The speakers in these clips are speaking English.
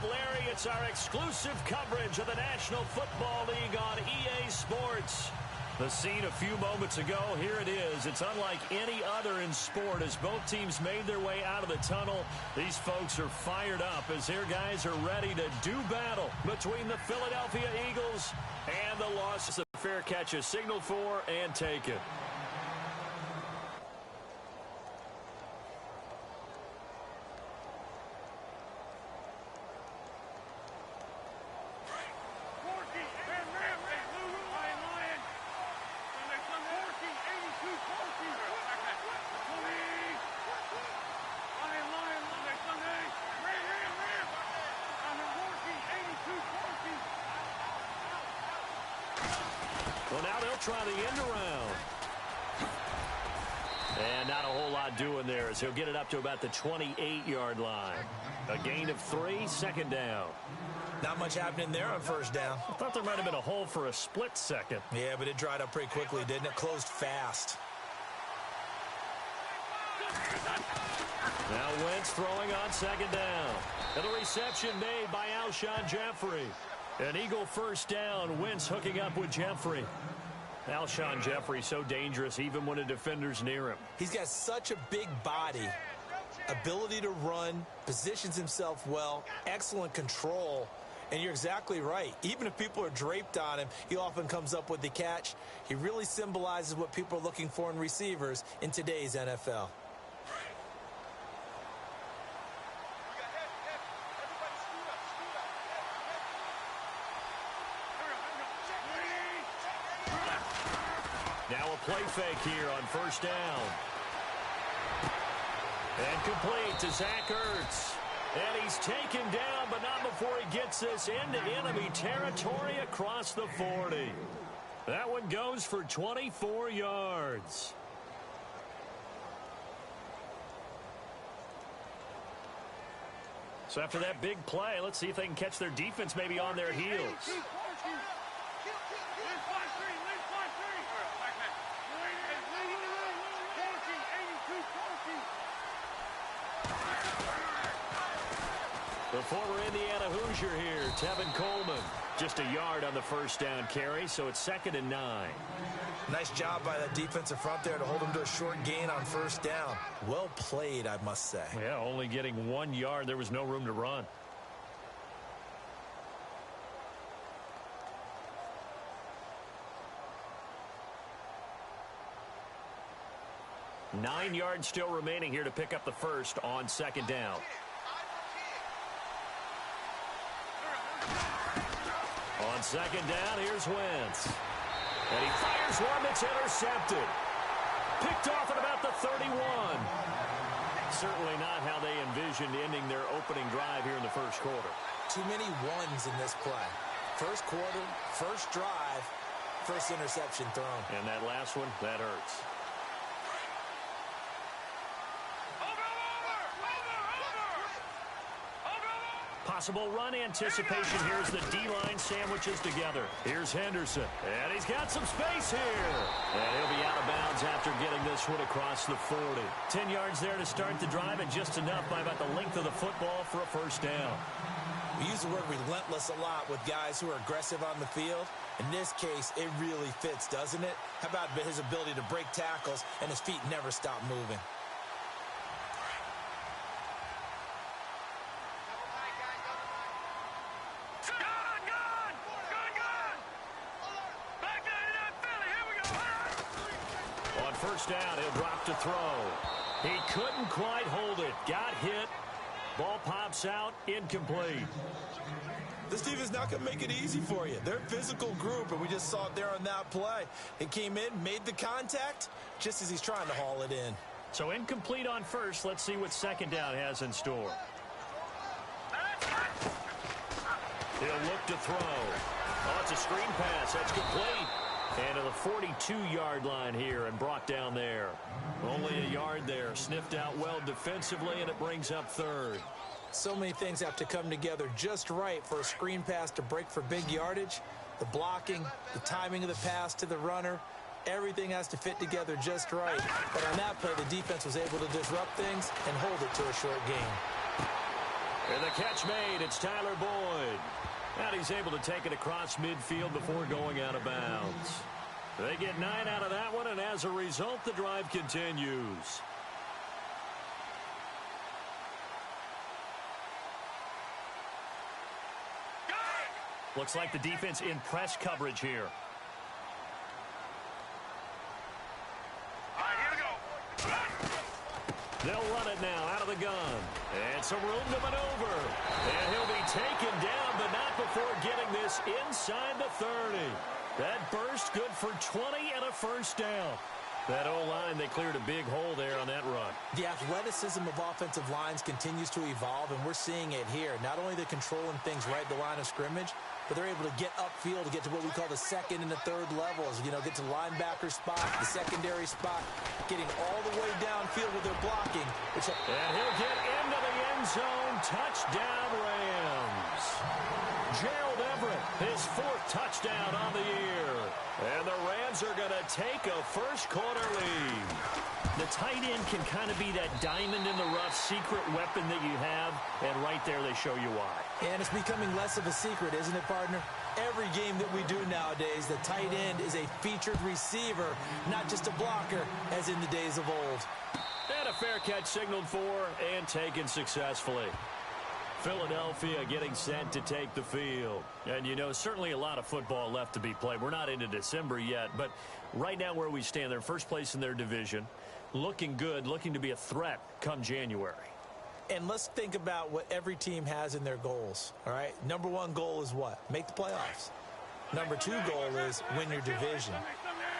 with Larry. It's our exclusive coverage of the National Football League on EA Sports. The scene a few moments ago, here it is. It's unlike any other in sport as both teams made their way out of the tunnel. These folks are fired up as their guys are ready to do battle between the Philadelphia Eagles and the Los Angeles. Fair catch is signaled for and taken. Well, now they'll try the end around. And not a whole lot doing there as he'll get it up to about the 28-yard line. A gain of 3, second down. Not much happening there on first down. I thought there might have been a hole for a split second. Yeah, but it dried up pretty quickly, didn't it? Closed fast. Now Wentz throwing on second down. And the reception made by Alshon Jeffrey. An Eagle first down. Wentz hooking up with Jeffrey. Alshon Jeffrey so dangerous even when a defender's near him. He's got such a big body, ability to run, positions himself well, excellent control. And you're exactly right. Even if people are draped on him, he often comes up with the catch. He really symbolizes what people are looking for in receivers in today's NFL. Now a play fake here on first down. And complete to Zach Ertz. And he's taken down, but not before he gets this into enemy territory across the 40. That one goes for 24 yards. So after that big play, let's see if they can catch their defense maybe on their heels. The former Indiana Hoosier here, Tevin Coleman. Just a yard on the first down carry, so it's 2nd and 9. Nice job by that defensive front there to hold him to a short gain on first down. Well played, I must say. Yeah, only getting 1 yard. There was no room to run. Nine yards still remaining here to pick up the first on second down. On second down, here's Wentz. And he fires one that's intercepted. Picked off at about the 31. Certainly not how they envisioned ending their opening drive here in the first quarter. Too many ones in this play. First quarter, first drive, first interception thrown. And that last one, that hurts. Possible run anticipation here as the D-line sandwiches together. Here's Henderson. And he's got some space here. And he'll be out of bounds after getting this one across the 40. 10 yards there to start the drive and just enough by about the length of the football for a first down. We use the word relentless a lot with guys who are aggressive on the field. In this case, it really fits, doesn't it? How about his ability to break tackles and his feet never stop moving? First down, he'll drop to throw. He couldn't quite hold it. Got hit. Ball pops out, incomplete. This team is not going to make it easy for you. They're a physical group, and we just saw it there on that play. It came in, made the contact, just as he's trying to haul it in. So incomplete on first. Let's see what second down has in store. He'll look to throw. Oh, it's a screen pass. That's complete. And to the 42-yard line here and brought down there. Only a yard there. Sniffed out well defensively, and it brings up third. So many things have to come together just right for a screen pass to break for big yardage. The blocking, the timing of the pass to the runner, everything has to fit together just right. But on that play, the defense was able to disrupt things and hold it to a short gain. And the catch made. It's Tyler Boyd. And he's able to take it across midfield before going out of bounds. They get 9 out of that one, and as a result, the drive continues. Looks like the defense in press coverage here. They'll run it now out of the gun. And some room to maneuver. And he'll be taken down, but not before getting this inside the 30. That burst good for 20 and a first down. That O-line, they cleared a big hole there on that run. The athleticism of offensive lines continues to evolve, and we're seeing it here. Not only they're controlling things right at the line of scrimmage, but they're able to get upfield to get to what we call the second and the third levels. You know, get to the linebacker spot, the secondary spot, getting all the way downfield with their blocking. And he'll get into the end zone. Touchdown, Rams. Gerald Everett, his 4th touchdown on the year. And the Rams are going to take a first-quarter lead. The tight end can kind of be that diamond-in-the-rough secret weapon that you have, and right there they show you why. And it's becoming less of a secret, isn't it, partner? Every game that we do nowadays, the tight end is a featured receiver, not just a blocker, as in the days of old. And a fair catch signaled for and taken successfully. Philadelphia getting set to take the field. And, you know, certainly a lot of football left to be played. We're not into December yet, but right now where we stand, they're first place in their division. Looking good, looking to be a threat come January. And let's think about what every team has in their goals, all right? Number 1 goal is what? Make the playoffs. Number 2 goal is win your division.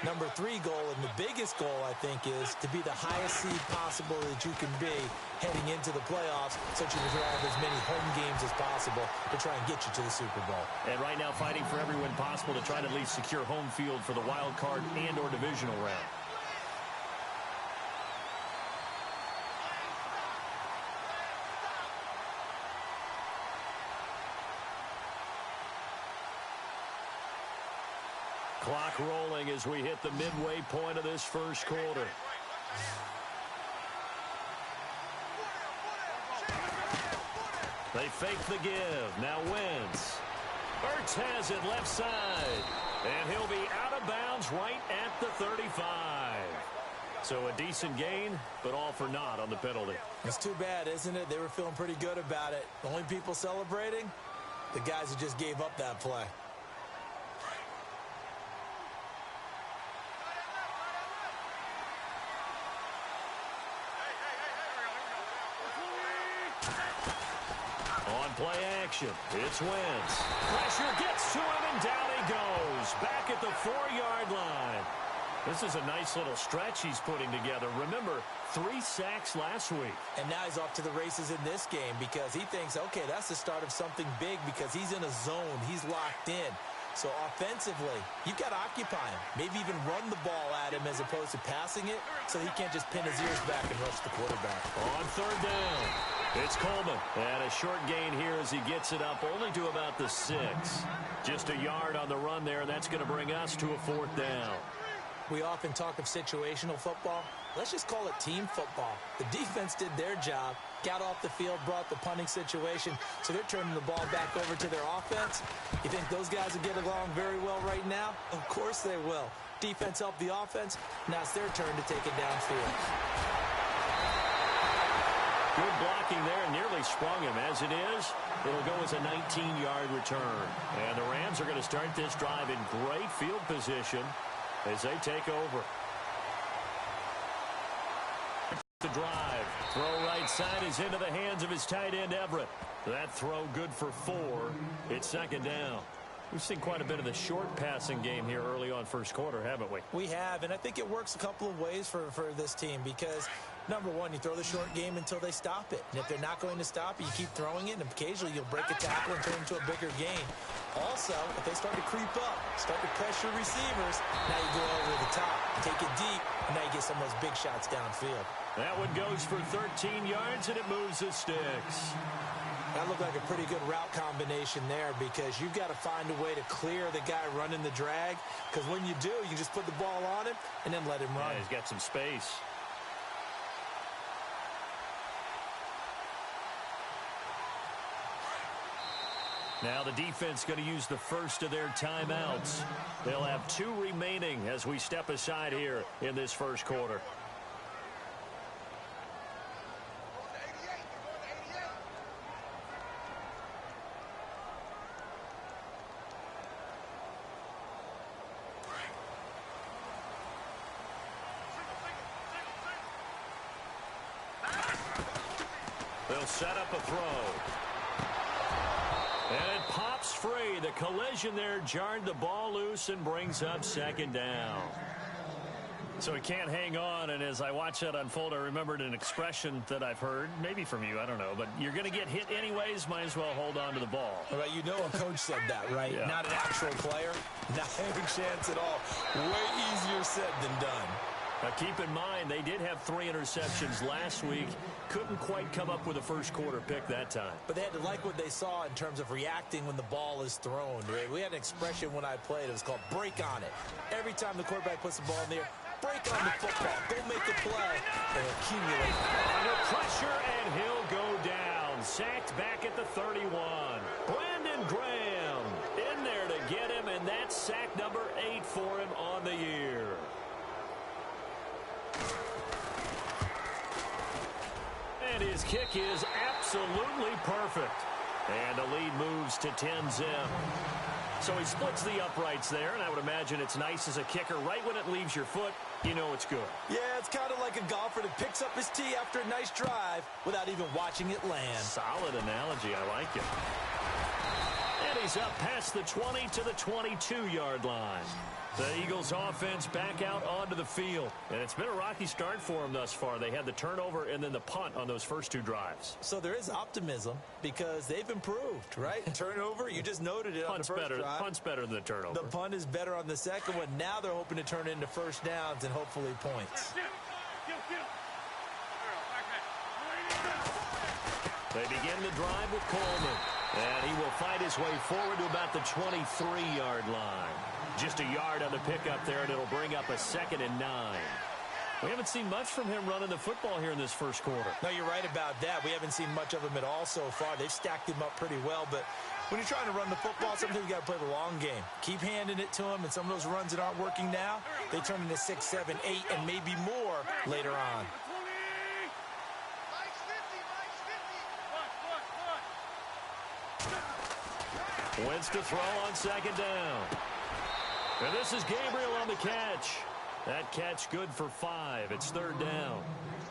Number 3 goal, and the biggest goal, I think, is to be the highest seed possible that you can be heading into the playoffs so that you can drive as many home games as possible to try and get you to the Super Bowl. And right now fighting for every win possible to try to at least secure home field for the wild card and or divisional round. Clock rolling as we hit the midway point of this first quarter. They fake the give. Now Wentz. Ertz has it left side. And he'll be out of bounds right at the 35. So a decent gain, but all for naught on the penalty. It's too bad, isn't it? They were feeling pretty good about it. The only people celebrating, the guys who just gave up that play. On play action, it's Wentz. Pressure gets to him, and down he goes. Back at the 4-yard line. This is a nice little stretch he's putting together. Remember, 3 sacks last week. And now he's off to the races in this game because he thinks, okay, that's the start of something big because he's in a zone. He's locked in. So offensively, you've got to occupy him. Maybe even run the ball at him as opposed to passing it so he can't just pin his ears back and rush the quarterback. On 3rd down, it's Coleman. And a short gain here as he gets it up only to about the 6. Just a yard on the run there, and that's going to bring us to a 4th down. We often talk of situational football. Let's just call it team football. The defense did their job, got off the field, brought the punting situation, so they're turning the ball back over to their offense. You think those guys will get along very well right now? Of course they will. Defense helped the offense. Now it's their turn to take it downfield. Good blocking there, nearly sprung him. As it is, it'll go as a 19-yard return. And the Rams are going to start this drive in great field position as they take over. The drive. Throw right side is into the hands of his tight end, Everett. That throw good for 4. It's 2nd down. We've seen quite a bit of the short passing game here early on first quarter, haven't we? We have, and I think it works a couple of ways for this team because, number one, you throw the short game until they stop it. And if they're not going to stop it, you keep throwing it, and occasionally you'll break a tackle and turn it into a bigger gain. Also, if they start to creep up, start to pressure receivers, now you go over the top, take it deep, and now you get some of those big shots downfield. That one goes for 13 yards, and it moves the sticks. That looked like a pretty good route combination there because you've got to find a way to clear the guy running the drag because when you do, you just put the ball on him and then let him run. Yeah, he's got some space. Now the defense going to use the first of their timeouts. They'll have 2 remaining as we step aside here in this first quarter. They'll set up a throw. And it pops free. The collision there jarred the ball loose and brings up second down. So he can't hang on, and as I watch that unfold, I remembered an expression that I've heard, maybe from you, I don't know, but you're going to get hit anyways, might as well hold on to the ball. Well, you know a coach said that, right? Yeah. Not an actual player. Not any chance at all. Way easier said than done. Now, keep in mind, they did have 3 interceptions last week. Couldn't quite come up with a first quarter pick that time. But they had to like what they saw in terms of reacting when the ball is thrown. We had an expression when I played. It was called break on it. Every time the quarterback puts the ball in the air, break on the football. Go make the play and accumulate. Under pressure, and he'll go down. Sacked back at the 31. Brandon Graham in there to get him, and that's sack number 8 for him on the year. And his kick is absolutely perfect. And the lead moves to 10-zip. So he splits the uprights there, and I would imagine it's nice as a kicker. Right when it leaves your foot, you know it's good. Yeah, it's kind of like a golfer that picks up his tee after a nice drive without even watching it land. Solid analogy. I like it. And he's up past the 20 to the 22-yard line. The Eagles offense back out onto the field. And it's been a rocky start for them thus far. They had the turnover and then the punt on those first 2 drives. So there is optimism because they've improved, right? Turnover, you just noted it on the first drive. Punt's better than the turnover. The punt is better on the second one. Now they're hoping to turn it into first downs and hopefully points. They begin the drive with Coleman. And he will fight his way forward to about the 23-yard line. Just a yard on the pickup there, and it'll bring up a 2nd and 9. We haven't seen much from him running the football here in this first quarter. No, you're right about that. We haven't seen much of him at all so far. They've stacked him up pretty well, but when you're trying to run the football, sometimes you got to play the long game. Keep handing it to him, and some of those runs that aren't working now, they turn into 6, 7, 8, and maybe more later on. Wentz to throw on 2nd down. And this is Gabriel on the catch. That catch good for 5. It's 3rd down.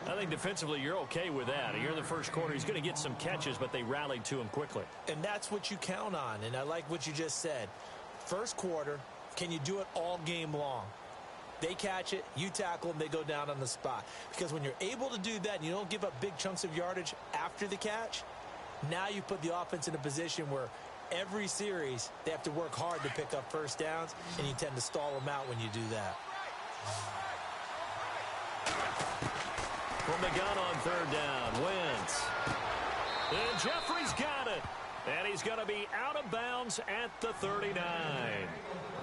I think defensively you're okay with that. You're in the first quarter. He's going to get some catches, but they rallied to him quickly. And that's what you count on, and I like what you just said. First quarter, can you do it all game long? They catch it, you tackle them, they go down on the spot. Because when you're able to do that and you don't give up big chunks of yardage after the catch, now you put the offense in a position where every series, they have to work hard to pick up first downs, and you tend to stall them out when you do that. From the gun on 3rd down, Wentz. And Jeffrey's got it. And he's going to be out of bounds at the 39.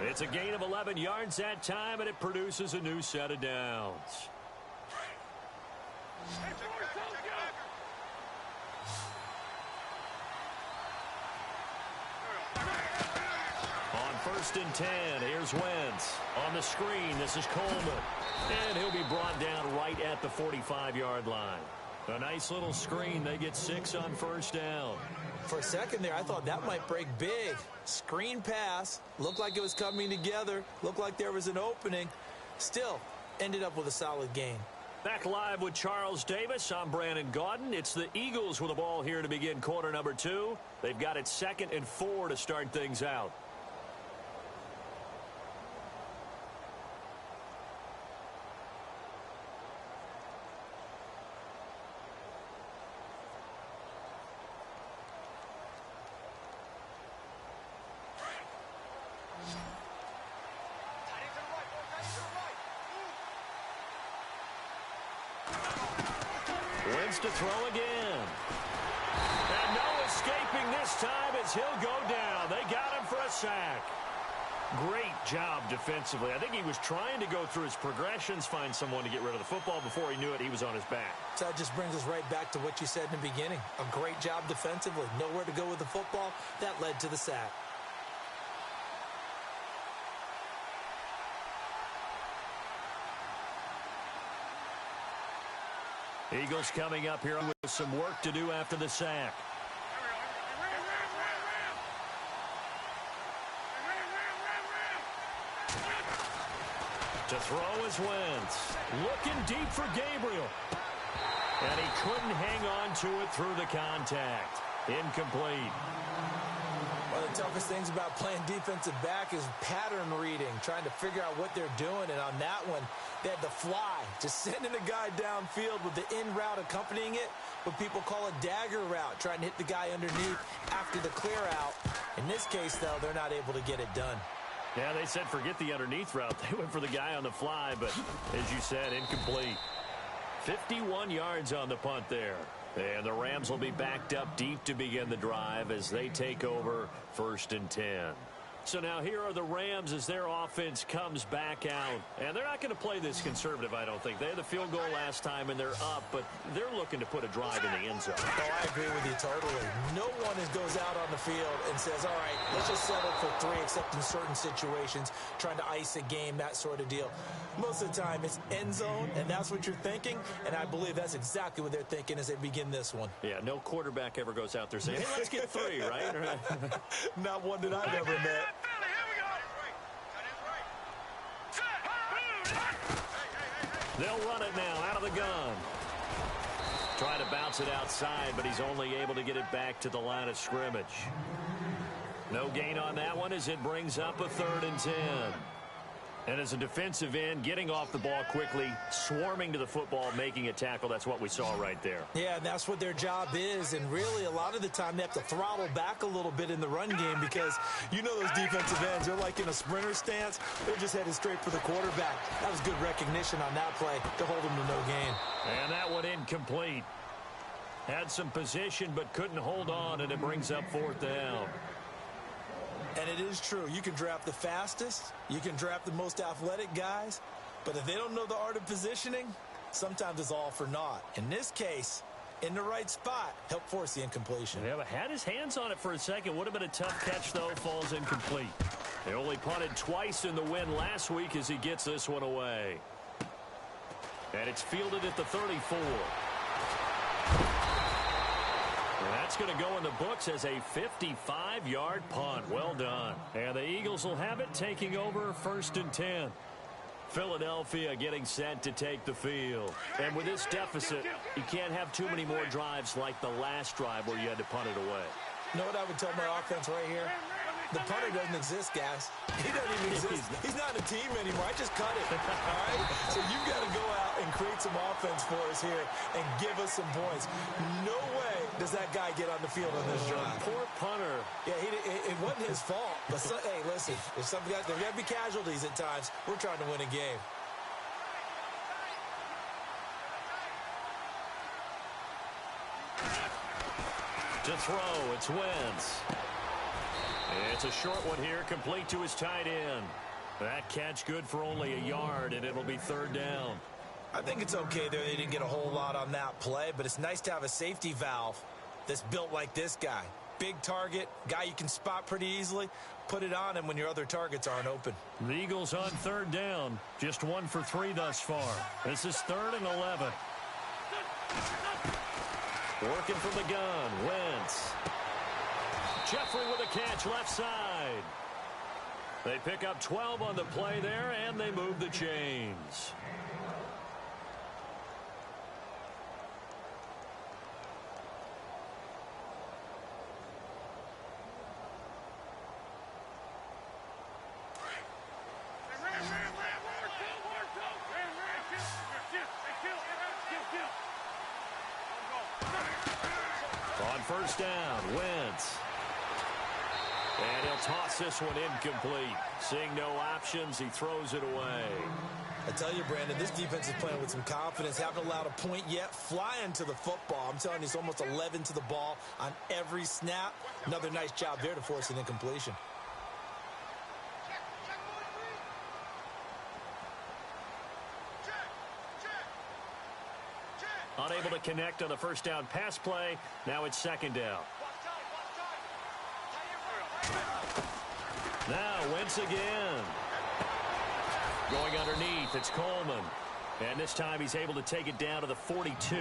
It's a gain of 11 yards that time, and it produces a new set of downs. On 1st and 10, here's Wentz. On the screen, this is Coleman. And he'll be brought down right at the 45-yard line. A nice little screen. They get 6 on 1st down. For a second there, I thought that might break big. Screen pass. Looked like it was coming together. Looked like there was an opening. Still, ended up with a solid gain. Back live with Charles Davis. I'm Brandon Gaudin. It's the Eagles with the ball here to begin quarter number 2. They've got it 2nd and 4 to start things out. Wentz to throw again. And no escaping this time as he'll go down. They got him for a sack. Great job defensively. I think he was trying to go through his progressions, find someone to get rid of the football. Before he knew it, he was on his back. So that just brings us right back to what you said in the beginning. A great job defensively. Nowhere to go with the football. That led to the sack. Eagles coming up here with some work to do after the sack. To throw is Wentz. Looking deep for Gabriel. And he couldn't hang on to it through the contact. Incomplete. One of the toughest things about playing defensive back is pattern reading, trying to figure out what they're doing. And on that one, they had the fly, just sending a guy downfield with the in route accompanying it, what people call a dagger route, trying to hit the guy underneath after the clear out. In this case, though, they're not able to get it done. Yeah, they said forget the underneath route. They went for the guy on the fly, but as you said, incomplete. 51 yards on the punt there. And the Rams will be backed up deep to begin the drive as they take over 1st and 10. So now here are the Rams as their offense comes back out. And they're not going to play this conservative, I don't think. They had the field goal last time, and they're up, but they're looking to put a drive in the end zone. Oh, I agree with you totally. No one goes out on the field and says, all right, let's just settle for 3, except in certain situations, trying to ice a game, that sort of deal. Most of the time, it's end zone, and that's what you're thinking, and I believe that's exactly what they're thinking as they begin this one. Yeah, no quarterback ever goes out there saying, hey, let's get 3, right? Not one that I've ever met. They'll run it now out of the gun. Trying to bounce it outside, but he's only able to get it back to the line of scrimmage. No gain on that one as it brings up a 3rd and 10. And as a defensive end, getting off the ball quickly, swarming to the football, making a tackle, that's what we saw right there. Yeah, and that's what their job is. And really, a lot of the time, they have to throttle back a little bit in the run game because you know those defensive ends, they're like in a sprinter stance. They're just headed straight for the quarterback. That was good recognition on that play to hold them to no gain. And that one incomplete. Had some position but couldn't hold on, and it brings up 4th down. And it is true. You can draft the fastest. You can draft the most athletic guys. But if they don't know the art of positioning, sometimes it's all for naught. In this case, in the right spot, help force the incompletion. Yeah, but had his hands on it for a second. Would have been a tough catch, though. Falls incomplete. They only punted twice in the win last week as he gets this one away. And it's fielded at the 34. That's going to go in the books as a 55-yard punt. Well done. And the Eagles will have it, taking over 1st and 10. Philadelphia getting set to take the field. And with this deficit, you can't have too many more drives like the last drive where you had to punt it away. You know what I would tell my offense right here? The punter doesn't exist, guys. He doesn't even exist. He's not in a team anymore. I just cut it. All right? So you've got to go out and create some offense for us here and give us some points. No way does that guy get on the field on this drive. Poor punter. Yeah, it wasn't his fault. But, hey, listen, if some guys, there got to be casualties at times. We're trying to win a game. To throw, it's Wentz. It's a short one here, complete to his tight end. That catch good for only a yard, and it'll be 3rd down. I think it's okay there. They didn't get a whole lot on that play, but it's nice to have a safety valve that's built like this guy. Big target, guy you can spot pretty easily. Put it on him when your other targets aren't open. The Eagles on 3rd down. Just 1 for 3 thus far. This is 3rd and 11. Working from the gun, Wentz. Jeffrey with a catch left side. They pick up 12 on the play there, and they move the chains. On 1st down, Wentz. And he'll toss this one incomplete. Seeing no options, he throws it away. I tell you, Brandon, this defense is playing with some confidence. Haven't allowed a point yet. Flying to the football. I'm telling you, it's almost 11 to the ball on every snap. Another nice job there to force an incompletion. Unable to connect on the first down pass play. Now it's second down. Now Wentz again. Going underneath, it's Coleman. And this time he's able to take it down to the 42.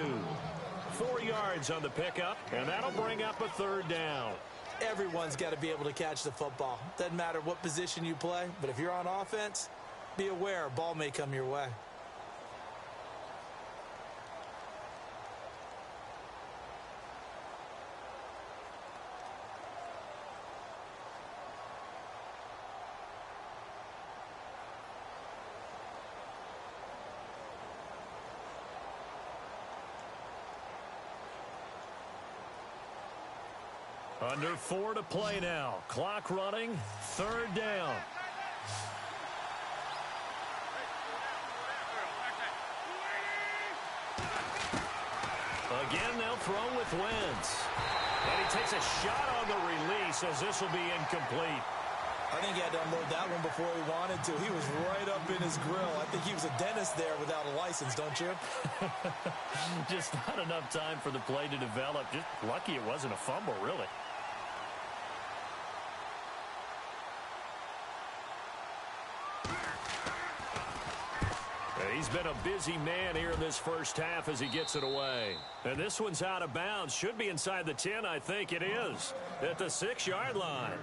4 yards on the pickup, and that'll bring up a third down. Everyone's got to be able to catch the football. Doesn't matter what position you play, but if you're on offense, be aware a ball may come your way. Under 4 to play now. Clock running. Third down. Again, they'll throw with Wentz. And he takes a shot on the release as this will be incomplete. I think he had to unload that one before he wanted to. He was right up in his grill. I think he was a dentist there without a license, don't you? Just not enough time for the play to develop. Just lucky it wasn't a fumble, really. He's been a busy man here in this first half as he gets it away. And this one's out of bounds. Should be inside the 10, I think it is. At the 6-yard line.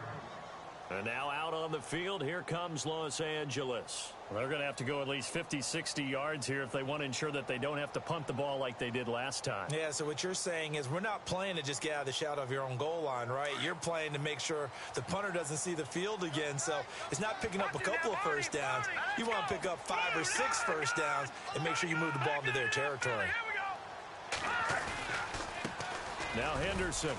And now out on the field, here comes Los Angeles. They're going to have to go at least 50, 60 yards here if they want to ensure that they don't have to punt the ball like they did last time. Yeah, so what you're saying is we're not playing to just get out of the shadow of your own goal line, right? You're playing to make sure the punter doesn't see the field again. So it's not picking up a couple of first downs. You want to pick up 5 or 6 first downs and make sure you move the ball into their territory. Now Henderson.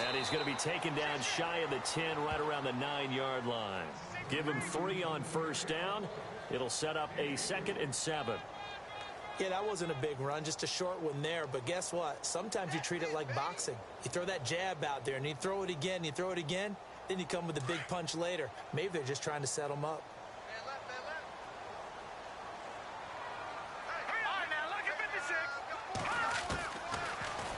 And he's going to be taken down shy of the 10, right around the 9-yard line. Give him 3 on first down. It'll set up a 2nd and 7. Yeah, that wasn't a big run, just a short one there. But guess what? Sometimes you treat it like boxing. You throw that jab out there, and you throw it again, you throw it again, then you come with a big punch later. Maybe they're just trying to set them up.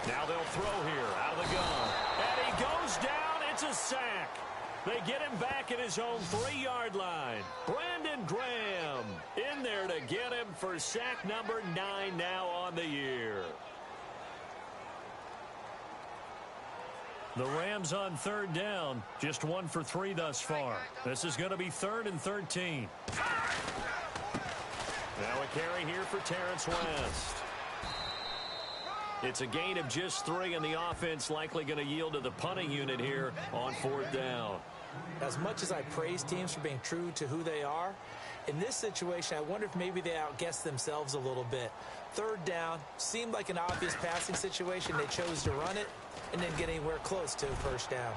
Now they'll throw here out of the gun. And he goes down. It's a sack. They get him back at his own 3-yard line. Brandon Graham in there to get him for sack number 9 now on the year. The Rams on third down. Just 1 for 3 thus far. This is going to be 3rd and 13. Now a carry here for Terrence West. It's a gain of just 3, and the offense likely going to yield to the punting unit here on 4th down. As much as I praise teams for being true to who they are, in this situation, I wonder if maybe they outguessed themselves a little bit. 3rd down seemed like an obvious passing situation. They chose to run it and didn't get anywhere close to first down.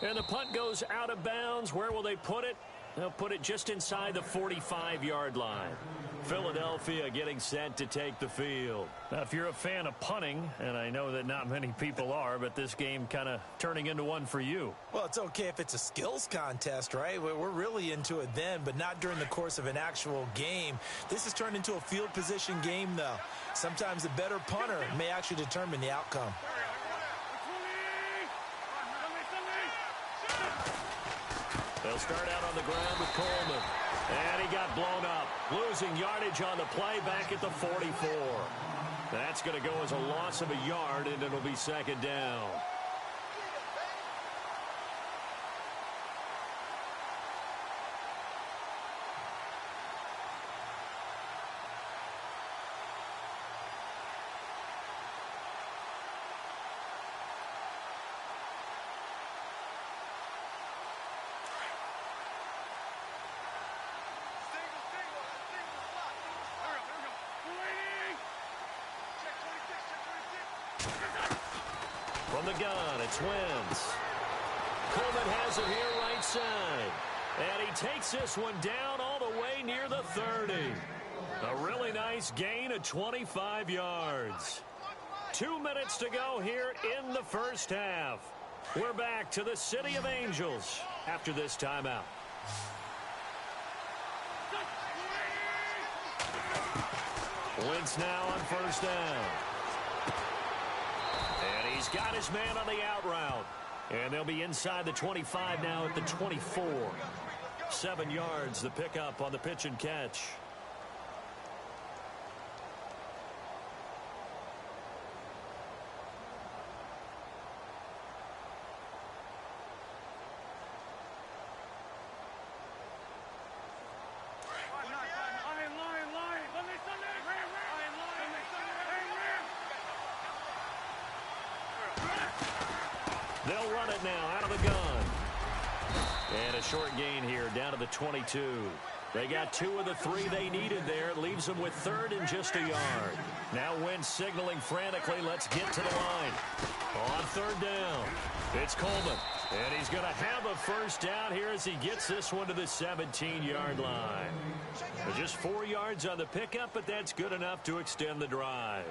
And the punt goes out of bounds. Where will they put it? They'll put it just inside the 45-yard line. Philadelphia getting set to take the field. Now, if you're a fan of punting, and I know that not many people are, but this game kind of turning into one for you. Well, it's okay if it's a skills contest, right? We're really into it then, but not during the course of an actual game. This has turned into a field position game, though. Sometimes the better punter may actually determine the outcome. They'll start out on the ground with Coleman. And he got blown up. Losing yardage on the play back at the 44. That's going to go as a loss of a yard, and it'll be 2nd down. From the gun, it's Wentz. Coleman has it here right side. And he takes this one down all the way near the 30. A really nice gain of 25 yards. 2 minutes to go here in the first half. We're back to the City of Angels after this timeout. Wentz now on first down. And he's got his man on the out route. And they'll be inside the 25 now at the 24. 7 yards, the pickup on the pitch and catch. They'll run it now out of the gun. And a short gain here down to the 22. They got 2 of the 3 they needed there. It leaves them with 3rd and just a yard. Now Wentz signaling frantically, let's get to the line. On 3rd down, it's Coleman. And he's going to have a first down here as he gets this one to the 17-yard line. Just 4 yards on the pickup, but that's good enough to extend the drive.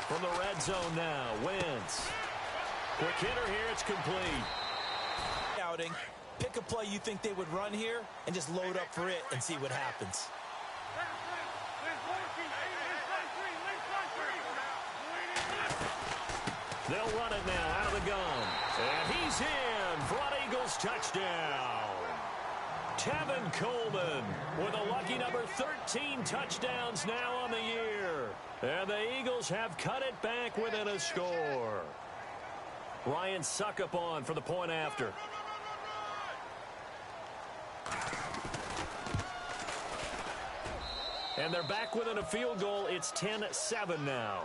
From the red zone now, Wentz. Quick hitter here, it's complete. Outing. Pick a play you think they would run here and just load up for it and see what happens. They'll run it now out of the gun. And he's in for an Eagles touchdown. Tevin Coleman with a lucky number 13 touchdowns now on the year. And the Eagles have cut it back within a score. Ryan Suckup on for the point after. And they're back within a field goal. It's 10-7 now.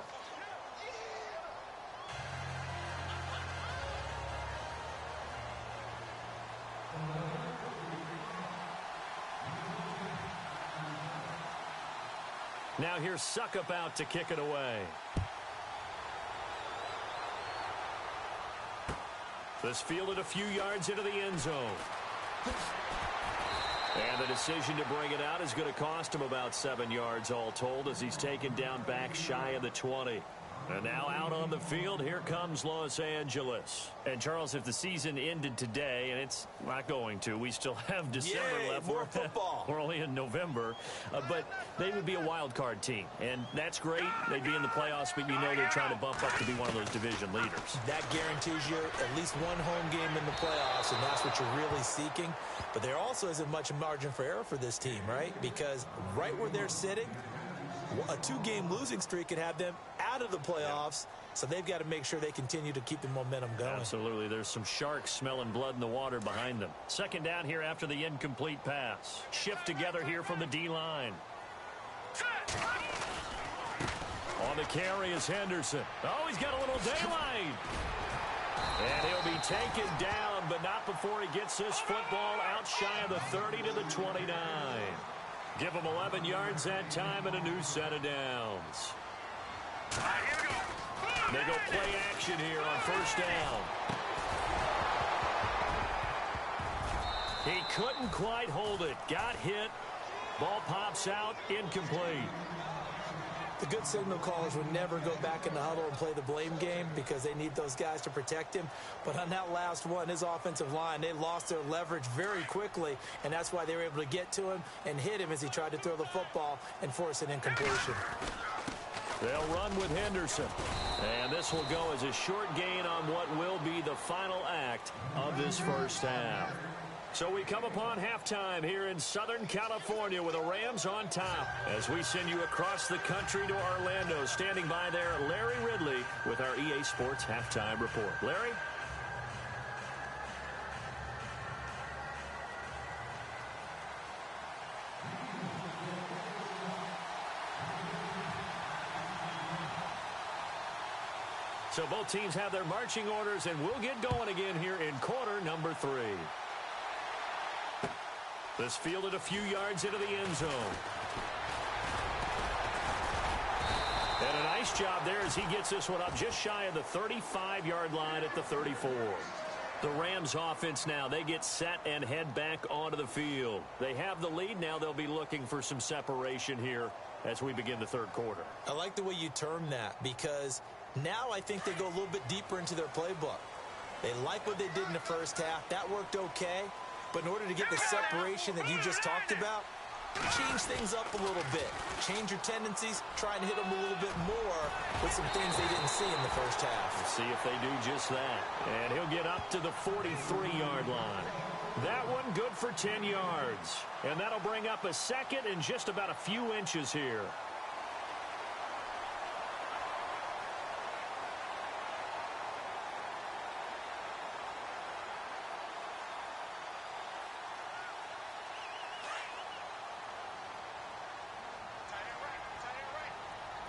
Now here's Suckup out to kick it away. This fielded a few yards into the end zone. And the decision to bring it out is going to cost him about 7 yards all told as he's taken down back shy of the 20. And now out on the field, here comes Los Angeles. And, Charles, if the season ended today, and it's not going to, we still have December left. More football. We're only in November. But they would be a wild card team. And that's great. They'd be in the playoffs, but you know they're trying to bump up to be one of those division leaders. That guarantees you at least one home game in the playoffs, and that's what you're really seeking. But there also isn't much margin for error for this team, right? Because right where they're sitting, a 2-game losing streak could have them out of the playoffs, so they've got to make sure they continue to keep the momentum going. Absolutely. There's some sharks smelling blood in the water behind them. 2nd down here after the incomplete pass. Shift together here from the D-line. On the carry is Henderson. Oh, he's got a little daylight. And he'll be taken down, but not before he gets this football out shy of the 30 to the 29. Give him 11 yards that time and a new set of downs. They go play action here on first down. He couldn't quite hold it. Got hit. Ball pops out. Incomplete. The good signal callers would never go back in the huddle and play the blame game because they need those guys to protect him. But on that last one, his offensive line, they lost their leverage very quickly, and that's why they were able to get to him and hit him as he tried to throw the football and force an incompletion. They'll run with Henderson. And this will go as a short gain on what will be the final act of this first half. So we come upon halftime here in Southern California with the Rams on top as we send you across the country to Orlando. Standing by there, Larry Ridley with our EA Sports Halftime Report. Larry? So both teams have their marching orders, and we'll get going again here in quarter number 3. This fielded a few yards into the end zone. And a nice job there as he gets this one up just shy of the 35-yard line at the 34. The Rams offense now, they get set and head back onto the field. They have the lead. Now they'll be looking for some separation here as we begin the third quarter. I like the way you term that because now I think they go a little bit deeper into their playbook. They like what they did in the first half. That worked okay. But in order to get the separation that you just talked about, change things up a little bit. Change your tendencies. Try and hit them a little bit more with some things they didn't see in the first half. Let's see if they do just that. And he'll get up to the 43-yard line. That one good for 10 yards. And that'll bring up a second and just about a few inches here.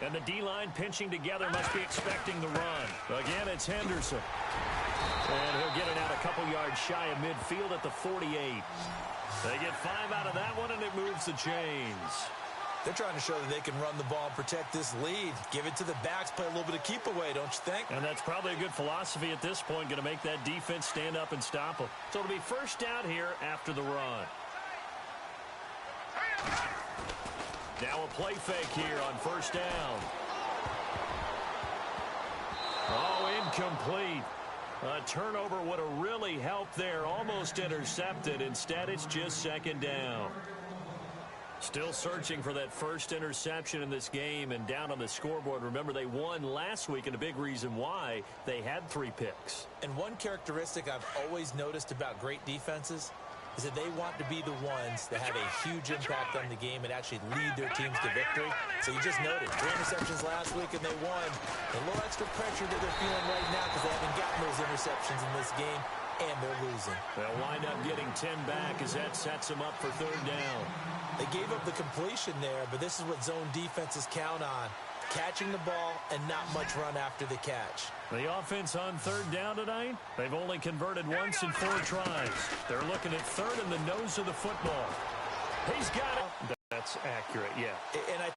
And the D-line pinching together, must be expecting the run. Again, it's Henderson. And he'll get it out a couple yards shy of midfield at the 48. They get 5 out of that one, and it moves the chains. They're trying to show that they can run the ball and protect this lead. Give it to the backs, play a little bit of keep away, don't you think? And that's probably a good philosophy at this point, going to make that defense stand up and stop them. So it'll be first down here after the run. Now a play fake here on first down. Oh, incomplete. A turnover would have really helped there. Almost intercepted. Instead, it's just second down. Still searching for that first interception in this game and down on the scoreboard. Remember, they won last week, and a big reason why they had 3 picks. And one characteristic I've always noticed about great defenses is that they want to be the ones that have a huge impact on the game and actually lead their teams to victory. So you just noted 3 interceptions last week and they won. A little extra pressure that they're feeling right now because they haven't gotten those interceptions in this game, and they're losing. They'll wind up getting 10 back as that sets them up for third down. They gave up the completion there, but this is what zone defenses count on. Catching the ball and not much run after the catch. The offense on third down tonight, they've only converted once in 4 tries. They're looking at third in the nose of the football. He's got it. That's accurate, yeah. And I